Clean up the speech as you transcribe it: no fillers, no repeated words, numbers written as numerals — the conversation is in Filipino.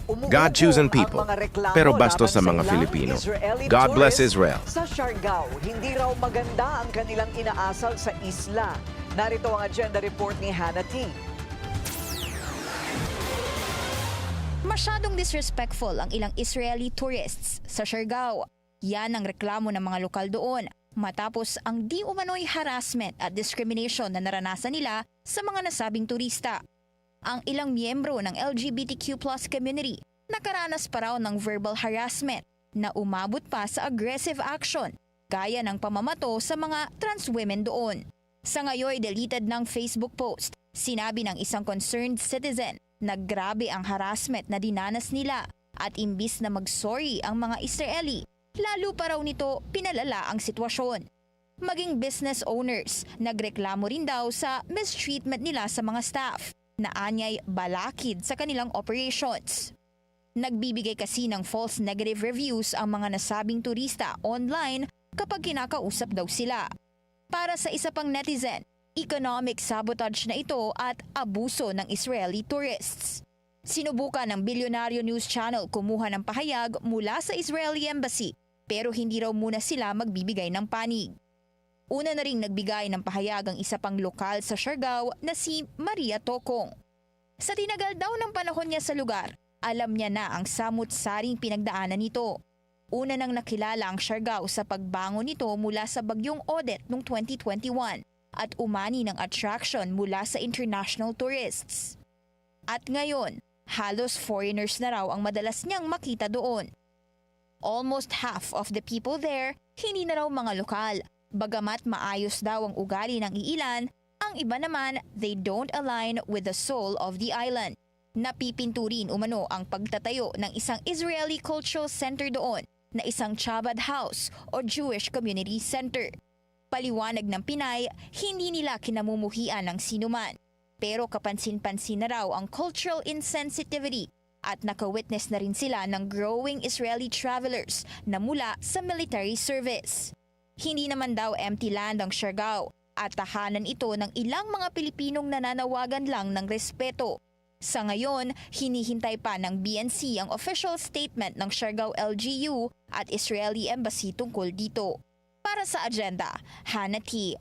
God-chosen people, pero bastos sa mga Filipino. God bless Israel. Sa Siargao, hindi raw maganda ang kanilang inaasal sa isla. Narito ang agenda report ni Hannah T. Masyadong disrespectful ang ilang Israeli tourists sa Siargao. Yan ang reklamo ng mga lokal doon matapos ang di umano'y harassment at discrimination na naranasan nila sa mga nasabing turista. Ang ilang miyembro ng LGBTQ+ community nakaranas pa raw ng verbal harassment na umabot pa sa aggressive action gaya ng pamamato sa mga trans women doon. Sa ngayoy deleted ng Facebook post, sinabi ng isang concerned citizen na grabe ang harassment na dinanas nila at imbis na mag-sorry ang mga Israeli, lalo pa raw nito pinalala ang sitwasyon. Maging business owners, nagreklamo rin daw sa mistreatment nila sa mga staff na anyay balakid sa kanilang operations. Nagbibigay kasi ng false negative reviews ang mga nasabing turista online kapag kinakausap daw sila. Para sa isa pang netizen, economic sabotage na ito at abuso ng Israeli tourists. Sinubukan ng Bilyonaryo News Channel kumuha ng pahayag mula sa Israeli Embassy pero hindi raw muna sila magbibigay ng panig. Una na ring nagbigay ng pahayag ang isa pang lokal sa Siargao na si Maria Tokong. Sa tinagal daw ng panahon niya sa lugar, alam niya na ang samut-saring pinagdaanan nito. Una nang nakilala ang Siargao sa pagbangon nito mula sa bagyong Odette noong 2021 at umani ng attraction mula sa international tourists. At ngayon, halos foreigners na raw ang madalas niyang makita doon. Almost half of the people there hindi na raw mga lokal. Bagamat maayos daw ang ugali ng iilan, ang iba naman they don't align with the soul of the island. Napipinto rin umano ang pagtatayo ng isang Israeli Cultural Center doon na isang Chabad House o Jewish Community Center. Paliwanag ng Pinay, hindi nila kinamumuhian ng sinuman. Pero kapansin-pansin na raw ang cultural insensitivity at nakawitness na rin sila ng growing Israeli travelers na mula sa military service. Hindi naman daw empty land ang Siargao at tahanan ito ng ilang mga Pilipinong nananawagan lang ng respeto. Sa ngayon, hinihintay pa ng BNC ang official statement ng Siargao LGU at Israeli Embassy tungkol dito. Para sa agenda, Hannah T.